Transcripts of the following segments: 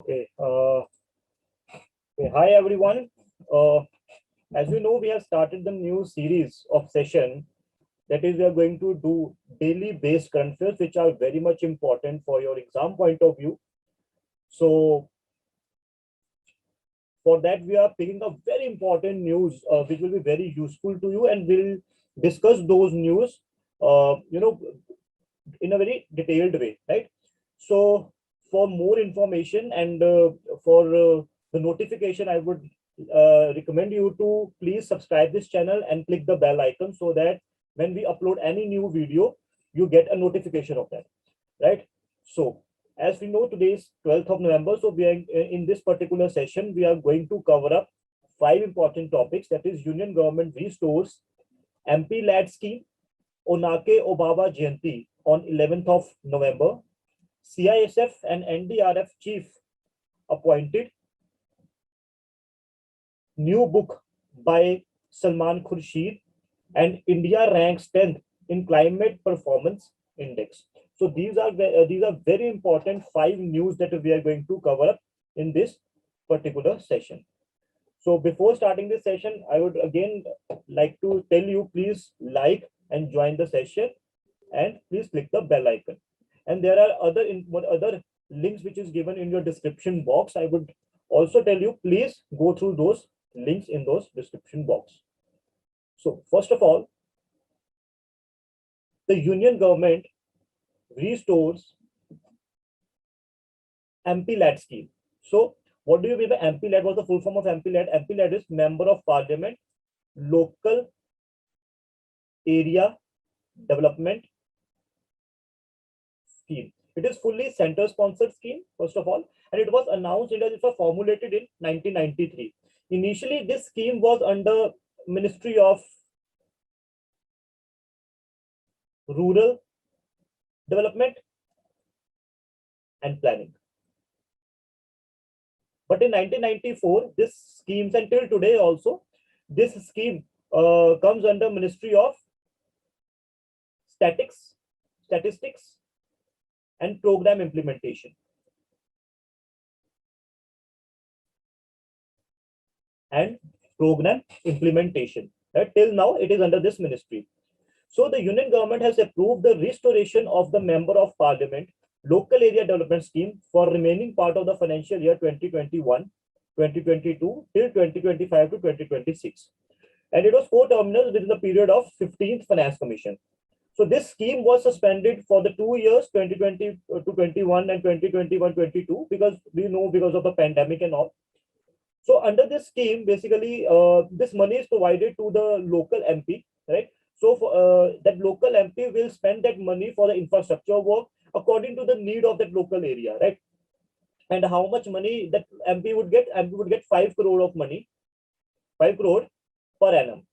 Okay. Hi everyone. Uh, as you know, we have started the new series of session. That is, we are going to do daily based current affairs, which are very much important for your exam point of view. So for that, we are picking up very important news, which will be very useful to you, and we'll discuss those news. In a very detailed way, right? So for more information and for the notification, I would recommend you to please subscribe this channel and click the bell icon so that when we upload any new video, you get a notification of that, right? So as we know, today is 12th of November. So we are in this particular session, we are going to cover up five important topics. That is, Union government restores MP lad scheme, Onake Obaba Jayanti on 11th of November, CISF and NDRF chief appointed, new book by Salman Khurshid, and India ranks 10th in climate performance index. So these are very important five news that we are going to cover up in this particular session. So before starting this session, I would again like to tell you, please like and join the session, and please click the bell icon. And there are other links which is given in your description box. I would also tell you, please go through those links in those description box. So first of all, the union government restores MP lad scheme. So what do you mean by MP lad? What's the full form of MP lad? MP lad is Member of Parliament Local Area Development Scheme. It is fully center-sponsored scheme, first of all, and it was announced and it was formulated in 1993. Initially, this scheme was under Ministry of Rural Development and Planning. But in 1994, this schemes, until today also, this scheme comes under Ministry of Statistics and Program Implementation. And program implementation. Till now, it is under this ministry. So the union government has approved the restoration of the Member of Parliament Local Area Development Scheme for remaining part of the financial year 2021, 2022 till 2025 to 2026. And it was 4 terminals within the period of 15th Finance Commission. So this scheme was suspended for the 2 years, 2020 to 21 and 2021-22, because we know because of the pandemic and all. So under this scheme, basically, this money is provided to the local MP, right? So for, that local MP will spend that money for the infrastructure work according to the need of that local area, right? And how much money that MP would get? MP would get 5 crore of money, 5 crore per annum.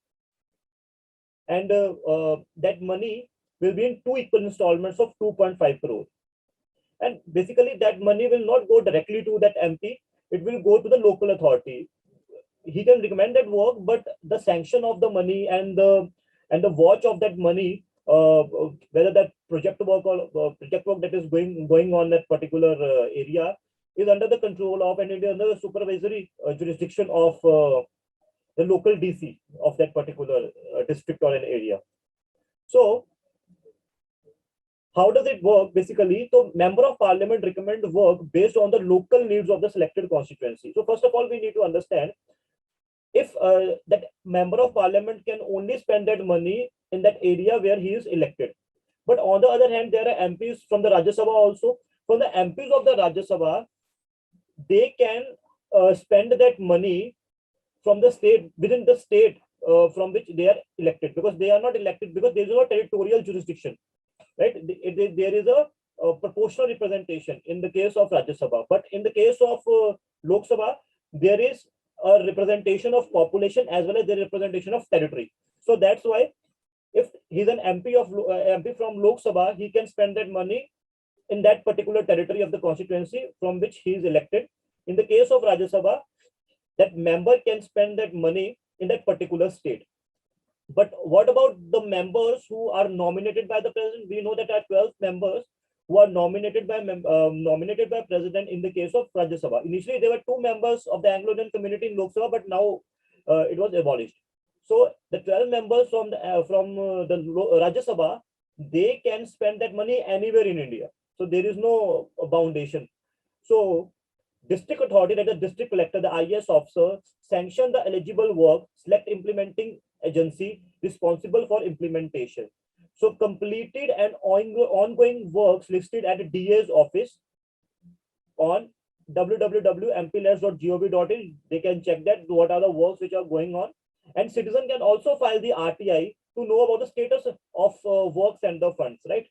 And that money will be in two equal installments of 2.5 crore. And basically, that money will not go directly to that MP. It will go to the local authority. He can recommend that work, but the sanction of the money and the watch of that money, whether that project work or project work that is going on that particular area is under the control of, and it is under the supervisory jurisdiction of the local DC of that particular district or an area. So how does it work? Basically, so Member of Parliament recommend work based on the local needs of the selected constituency. So first of all, we need to understand if that Member of Parliament can only spend that money in that area where he is elected. But on the other hand, there are MPs from the Rajya Sabha also. From the MPs of the Rajya Sabha, they can spend that money from the state, within the state from which they are elected, because they are not elected because there is no territorial jurisdiction, right? There is a proportional representation in the case of Rajya Sabha, but in the case of Lok Sabha, there is a representation of population as well as the representation of territory. So that's why if he's an MP from Lok Sabha, he can spend that money in that particular territory of the constituency from which he is elected. In the case of Rajya Sabha, that member can spend that money in that particular state. But what about the members who are nominated by the president? We know that there are 12 members who are nominated by president in the case of Rajya Sabha. Initially, there were 2 members of the Anglo-Indian community in Lok Sabha, but now it was abolished. So the 12 members from the Rajya Sabha, they can spend that money anywhere in India. So there is no foundation. So district authority, that the district collector, the IAS officer, sanction the eligible work, select implementing agency responsible for implementation. So completed and ongoing works listed at the DA's office on www.mplets.gov.in. They can check that what are the works which are going on, and citizen can also file the RTI to know about the status of works and the funds, right?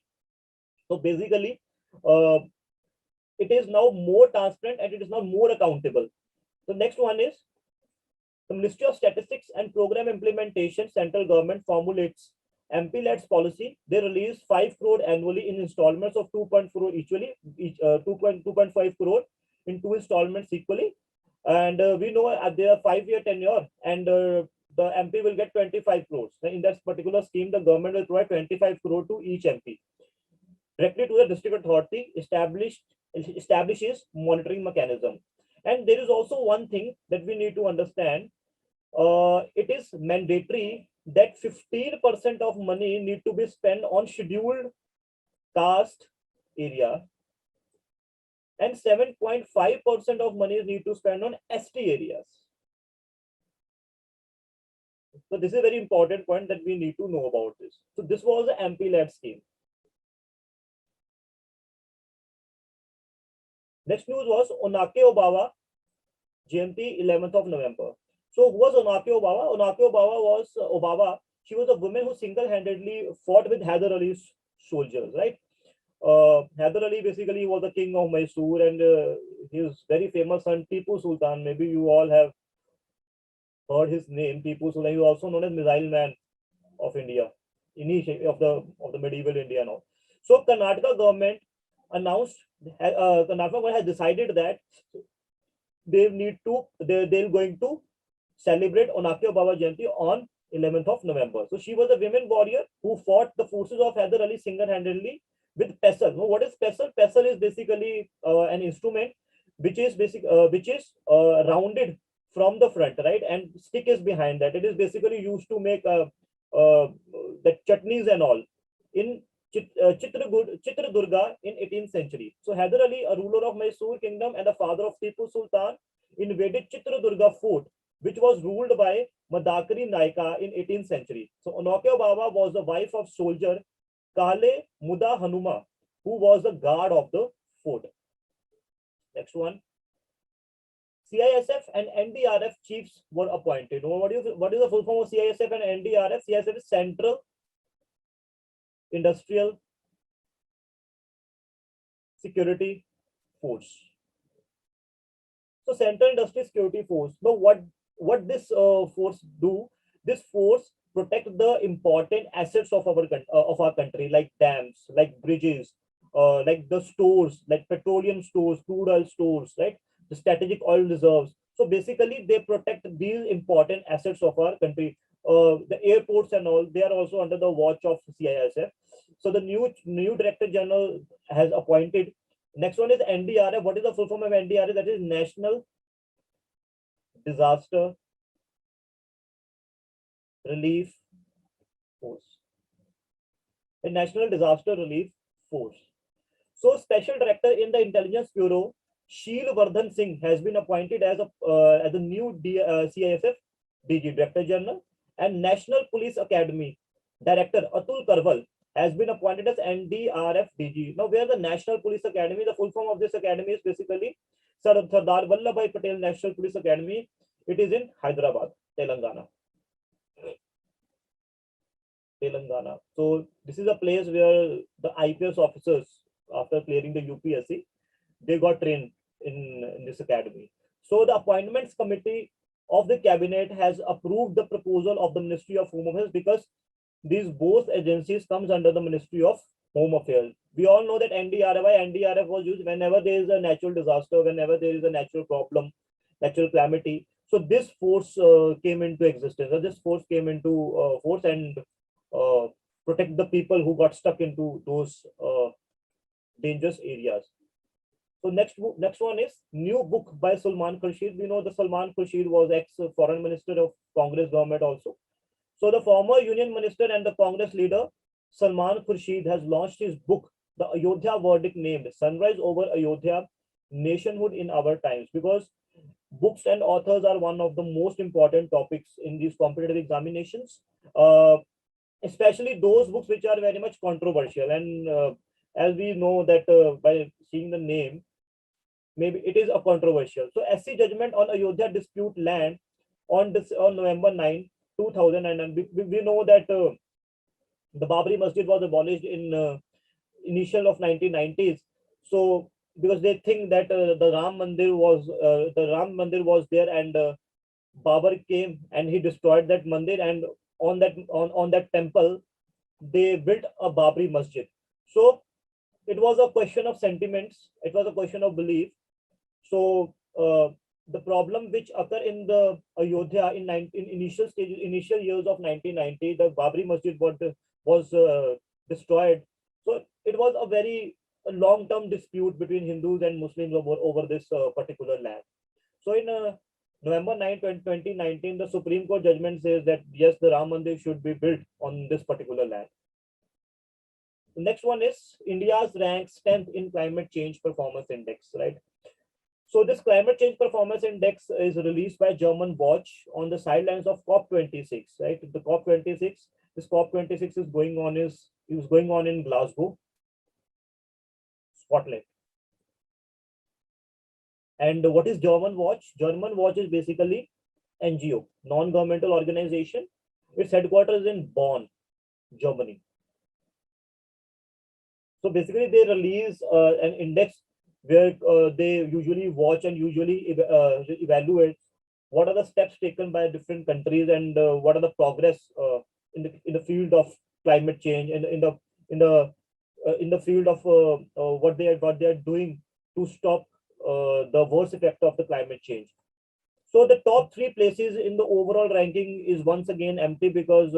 So basically, it is now more transparent and it is now more accountable. The next one is the Ministry of Statistics and Program Implementation. Central government formulates MP-led policy. They release 5 crore annually in installments of 2.4 crore each 2.5 crore in 2 installments equally. And we know there are 5-year tenure, and the MP will get 25 crores. In that particular scheme, the government will provide 25 crore to each MP. Directly to the district authority establishes monitoring mechanism. And there is also one thing that we need to understand. It is mandatory that 15% of money need to be spent on scheduled caste area, and 7.5% of money need to spend on ST areas. So this is a very important point that we need to know about this. So this was the MP-led scheme. Next news was Onake Obawa Jayanti, 11th of November. So who was Onake Obawa? Onake Obawa was Obawa. She was a woman who single-handedly fought with Hyder Ali's soldiers, right? Hyder Ali basically was the king of Mysore, and his very famous son Tipu Sultan. Maybe you all have heard his name, Tipu Sultan. He was also known as Missile Man of India, of the medieval India now. So Karnataka government announced, Karnataka government has decided that they're going to celebrate Onake Obawa Jayanti on 11th of November. So she was a women warrior who fought the forces of Hyder Ali single-handedly with pestle. Now, what is pestle? Pestle is basically an instrument which is rounded from the front, right? And stick is behind that. It is basically used to make the chutneys and all in Chitradurga in 18th century. So Hyder Ali, a ruler of Mysore kingdom and the father of Tipu Sultan, invaded Chitradurga fort, which was ruled by Madakari Naika in 18th century. So Onake Obawa was the wife of soldier Kale Muda Hanuma, who was the guard of the fort. Next one. CISF and NDRF chiefs were appointed. What is the full form of CISF and NDRF? CISF is Central Industrial Security Force. So Central Industrial Security Force. Now what this force do? This force protect the important assets of our country, like dams, like bridges, like the stores, like petroleum stores, crude oil stores, right? The strategic oil reserves. So basically, they protect these important assets of our country. The airports and all, they are also under the watch of CISF. So the new Director General has appointed. Next one is NDRF. What is the full form of NDRF? That is National Disaster Relief Force. The National Disaster Relief Force. So Special Director in the Intelligence Bureau, Sheel Vardhan Singh, has been appointed as the new CISF DG, Director General, and National Police Academy Director Atul Karwal has been appointed as NDRF DG. Now, where the National Police Academy, the full form of this academy is basically Sardar Vallabhbhai Patel National Police Academy. It is in Hyderabad, Telangana. So this is a place where the IPS officers, after clearing the UPSC, they got trained in this academy. So the Appointments Committee of the Cabinet has approved the proposal of the Ministry of Home Affairs, because these both agencies comes under the Ministry of Home Affairs. We all know that NDRF was used whenever there is a natural disaster, whenever there is a natural problem, natural calamity. So this force came into existence. So this force came into force and protect the people who got stuck into those dangerous areas. So next one is new book by Salman Khurshid. We know the Salman Khurshid was ex-foreign minister of Congress government also. So the former union minister and the Congress leader Salman Khurshid has launched his book, The Ayodhya Verdict, named Sunrise over Ayodhya, Nationhood in Our Times, because books and authors are one of the most important topics in these competitive examinations, especially those books which are very much controversial. And as we know that by seeing the name, maybe it is a controversial. So SC judgment on Ayodhya dispute land on November 9, 2000, and we know that the Babri Masjid was abolished in initial of 1990s. So because they think that the Ram Mandir was there, and Babar came and he destroyed that mandir, and on that temple they built a Babri Masjid. So it was a question of sentiments. It was a question of belief. So the problem which occur in the Ayodhya in initial years of 1990, the Babri Masjid was destroyed. So it was a very long-term dispute between Hindus and Muslims over this particular land. So in November 9, 2019, the Supreme Court judgment says that yes, the Ram Mandir should be built on this particular land. The next one is India's ranks 10th in climate change performance index, right? So this climate change performance index is released by German Watch on the sidelines of COP26, right? The COP26, this COP26 is going on in Glasgow, Scotland. And what is German Watch? German Watch is basically NGO, non-governmental organization. Its headquarters is in Bonn, Germany. So basically they release an index where they usually watch and usually evaluate what are the steps taken by different countries, and what are the progress in the field of climate change, and in the field of what they are doing to stop the worst effect of the climate change. So the top 3 places in the overall ranking is once again empty, because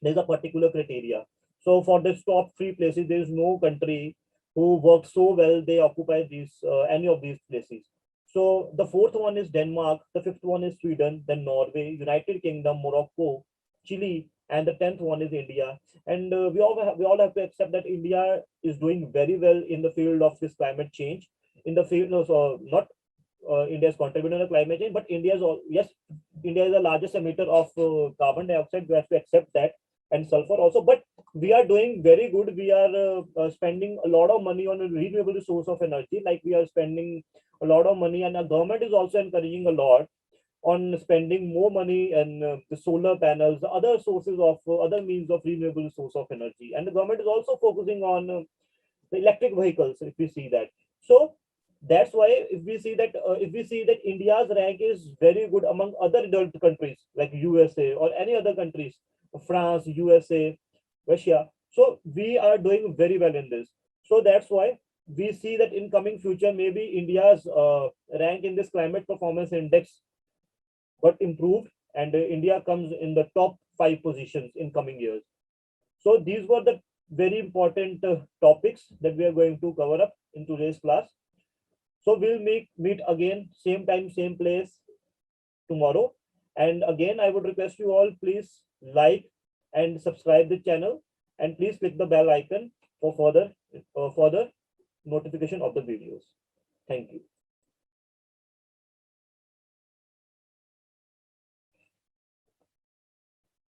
there's a particular criteria. So for this top 3 places, there is no country who worked so well they occupy these any of these places. So the 4th one is Denmark, the 5th one is Sweden, then Norway, United Kingdom, Morocco, Chile, and the 10th one is India. And we all have to accept that India is doing very well in the field of this climate change. In the field of not India is contributing to climate change, but India is India is the largest emitter of carbon dioxide. We have to accept that, and sulfur also. But we are doing very good. We are spending a lot of money on a renewable source of energy. Like we are spending a lot of money, and our government is also encouraging a lot on spending more money and the solar panels, the other sources of other means of renewable source of energy. And the government is also focusing on the electric vehicles, if we see that. So that's why if we see that India's rank is very good among other developed countries like USA or any other countries, France, USA, Russia. So we are doing very well in this. So that's why we see that in coming future, maybe India's rank in this climate performance index got improved, and India comes in the top 5 positions in coming years. So these were the very important topics that we are going to cover up in today's class. So we'll meet again, same time, same place tomorrow. And again, I would request you all, please like and subscribe the channel, and please click the bell icon for further notification of the videos. Thank you.